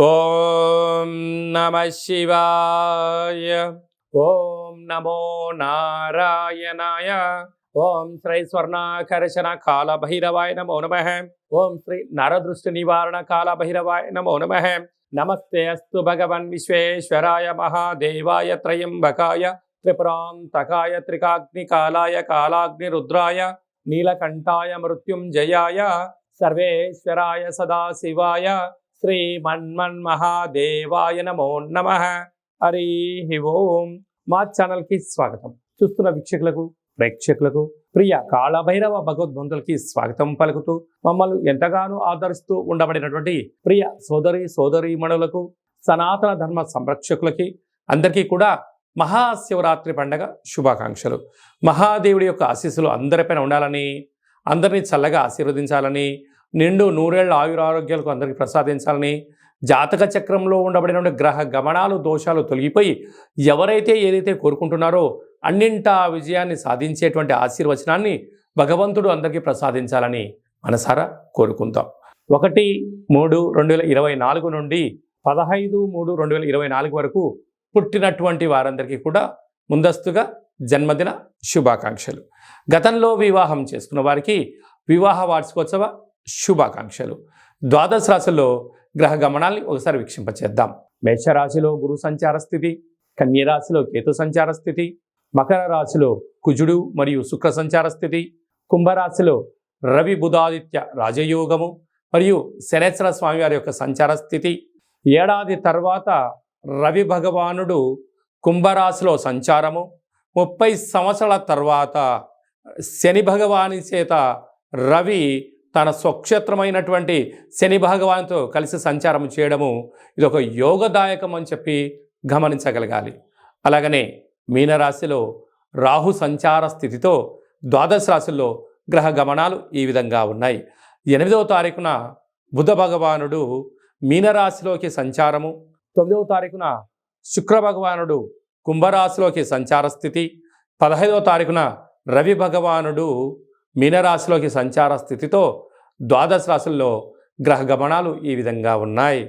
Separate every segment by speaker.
Speaker 1: ఓం నమ శివాయ. ఓం నమో నారాయణాయ. ఓం శ్రీ స్వర్ణాకర్షణ కాల భైరవాయ నమో నమః. ఓం శ్రీ నరదృష్టి నివారణ కాల భైరవాయ నమో నమః. నమస్తే అస్తు భగవన్ విశ్వేశ్వరాయ మహాదేవాయ త్రయంబకాయ త్రిపురాంతకాయ త్రికాగ్నికాలాయ కాలాగ్నిరుద్రాయ నీలకంఠాయ మృత్యుంజయాయ సర్వేశ్వరాయ సదాశివాయ శ్రీమన్మన్మహాదేవాయ నమో నమః. హరి ఓం. మా ఛానల్కి స్వాగతం. చూస్తున్న వీక్షకులకు ప్రేక్షకులకు ప్రియ కాళభైరవ భగవద్బంధులకి స్వాగతం పలుకుతూ మమ్మల్ని ఎంతగానో ఆదరిస్తూ ఉండబడినటువంటి ప్రియ సోదరీమణులకు సనాతన ధర్మ సంరక్షకులకి అందరికీ కూడా మహాశివరాత్రి పండగ శుభాకాంక్షలు. మహాదేవుడి యొక్క ఆశీస్సులు అందరిపైన ఉండాలని, అందరినీ చల్లగా ఆశీర్వదించాలని, నిండు నూరేళ్ల ఆయురారోగ్యాలకు అందరికీ ప్రసాదించాలని, జాతక చక్రంలో ఉండబడిన గ్రహ గమనాలు దోషాలు తొలగిపోయి ఎవరైతే ఏదైతే కోరుకుంటున్నారో అన్నింటా విజయాన్ని సాధించేటువంటి ఆశీర్వచనాన్ని భగవంతుడు అందరికీ ప్రసాదించాలని మనసారా కోరుకుందాం. 1-3-2024 నుండి 15-3-2024 వరకు పుట్టినటువంటి వారందరికీ కూడా ముందస్తుగా జన్మదిన శుభాకాంక్షలు. గతంలో వివాహం చేసుకున్న వారికి వివాహ వార్షికోత్సవ శుభాకాంక్షలు. ద్వాదశ రాశుల్లో గ్రహ గమనాల్ని ఒకసారి వీక్షింపచేద్దాం. మేషరాశిలో గురు సంచార స్థితి, కన్యరాశిలో కేతు సంచార స్థితి, మకర రాశిలో కుజుడు మరియు శుక్ర సంచార స్థితి, కుంభరాశిలో రవి బుధాదిత్య రాజయోగము మరియు శనేశ్వర స్వామివారి యొక్క సంచార స్థితి. ఏడాది తర్వాత రవి భగవానుడు కుంభరాశిలో సంచారము, 30 సంవత్సరాల తర్వాత శని భగవాని చేత రవి తన స్వక్షేత్రమైనటువంటి శని భగవాన్తో కలిసి సంచారం చేయడము ఇది ఒక యోగదాయకం అని చెప్పి గమనించగలగాలి. అలాగనే మీనరాశిలో రాహు సంచార స్థితితో ద్వాదశ రాశుల్లో గ్రహ గమనాలు ఈ విధంగా ఉన్నాయి. 8వ తారీఖున బుధ భగవానుడు మీనరాశిలోకి సంచారము, 9వ తారీఖున శుక్ర భగవానుడు కుంభరాశిలోకి సంచార స్థితి, 15వ తారీఖున రవి భగవానుడు మీనరాశిలోకి సంచార స్థితితో ద్వాదశ రాశుల్లో గ్రహ గమనాలు ఈ విధంగా ఉన్నాయి.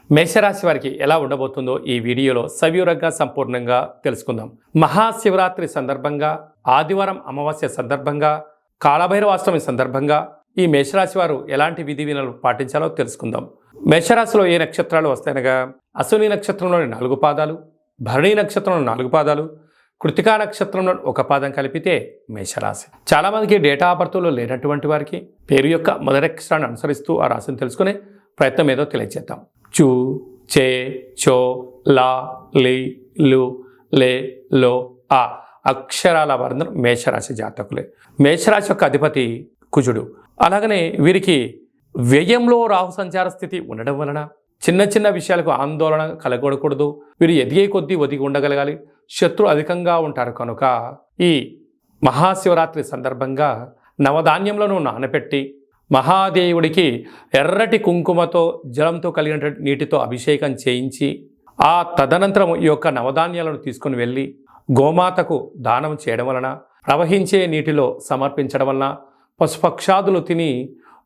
Speaker 1: మేషరాశి వారికి ఎలా ఉండబోతుందో ఈ వీడియోలో సవివరంగా సంపూర్ణంగా తెలుసుకుందాం. మహాశివరాత్రి సందర్భంగా, ఆదివారం అమావాస్య సందర్భంగా, కాళభైరవాష్టమి సందర్భంగా ఈ మేషరాశి వారు ఎలాంటి విధి విధానాలు పాటించాలో తెలుసుకుందాం. మేషరాశిలో ఏ నక్షత్రాలు వస్తాయనగా అశ్విని నక్షత్రంలోని 4 పాదాలు, భరణి నక్షత్రంలో 4 పాదాలు, కృతికా నక్షత్రంలో 1 పాదం కలిపితే మేషరాశి. చాలామందికి డేటా ఆఫ్ బర్త్లో లేనటువంటి వారికి పేరు యొక్క మొదటి అక్షరాన్ని అనుసరిస్తూ ఆ రాశిని తెలుసుకునే ప్రయత్నం ఏదో తెలియజేద్దాం. చు, చే, చో, లా, లి, లు, లే, లో, ఆ అక్షరాల వర్ణం మేషరాశి జాతకులే. మేషరాశి యొక్క అధిపతి కుజుడు. అలాగనే వీరికి వ్యయంలో రాహు సంచార స్థితి ఉండడం వలన చిన్న చిన్న విషయాలకు ఆందోళన కలగకూడదు. వీరు ఎదిగే కొద్దీ ఒదిగి ఉండగలగాలి. శత్రు అధికంగా ఉంటారు కనుక ఈ మహాశివరాత్రి సందర్భంగా నవధాన్యములను నానబెట్టి మహాదేవుడికి ఎర్రటి కుంకుమతో జలంతో కలిగిన నీటితో అభిషేకం చేయించి ఆ తదనంతరం ఈ యొక్క నవధాన్యాలను తీసుకుని వెళ్ళి గోమాతకు దానం చేయడం వలన, ప్రవహించే నీటిలో సమర్పించడం వలన పశుపక్షాదులు తిని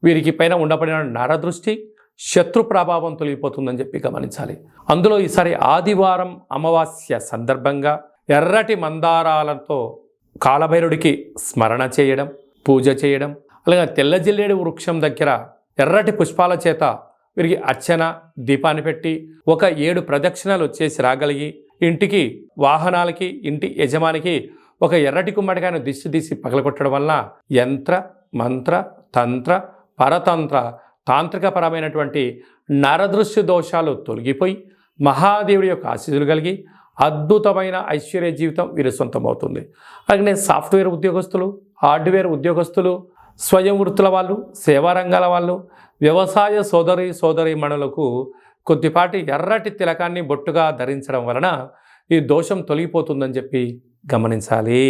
Speaker 1: వీరికి పైన ఉండబడిన నరదృష్టి శత్రు ప్రభావం తొలగిపోతుందని చెప్పి గమనించాలి. అందులో ఈసారి ఆదివారం అమావాస్య సందర్భంగా ఎర్రటి మందారాలతో కాళభైరుడికి స్మరణ చేయడం, పూజ చేయడం, అలాగే తెల్ల జిల్లేడు వృక్షం దగ్గర ఎర్రటి పుష్పాల చేత వీరికి అర్చన దీపాన్ని పెట్టి 7 ప్రదక్షిణలు చేసి రాగలిగి ఇంటికి, వాహనాలకి, ఇంటి యజమానికి ఒక ఎర్రటి కుమ్మడికాయను దిష్టి తీసి పగలగొట్టడం వల్ల యంత్ర, మంత్ర, తంత్ర, పరతంత్ర, తాంత్రికపరమైనటువంటి నరదృశ్య దోషాలు తొలగిపోయి మహాదేవుడి యొక్క ఆశీస్సులు కలిగి అద్భుతమైన ఐశ్వర్య జీవితం వీరి సొంతమవుతుంది. అలాగే సాఫ్ట్వేర్ ఉద్యోగస్తులు, హార్డ్వేర్ ఉద్యోగస్తులు, స్వయం వృత్తుల వాళ్ళు, సేవా రంగాల వాళ్ళు, వ్యవసాయ సోదరీమణులకు కొద్దిపాటి ఎర్రటి తిలకాన్ని బొట్టుగా ధరించడం వలన ఈ దోషం తొలగిపోతుందని చెప్పి గమనించాలి.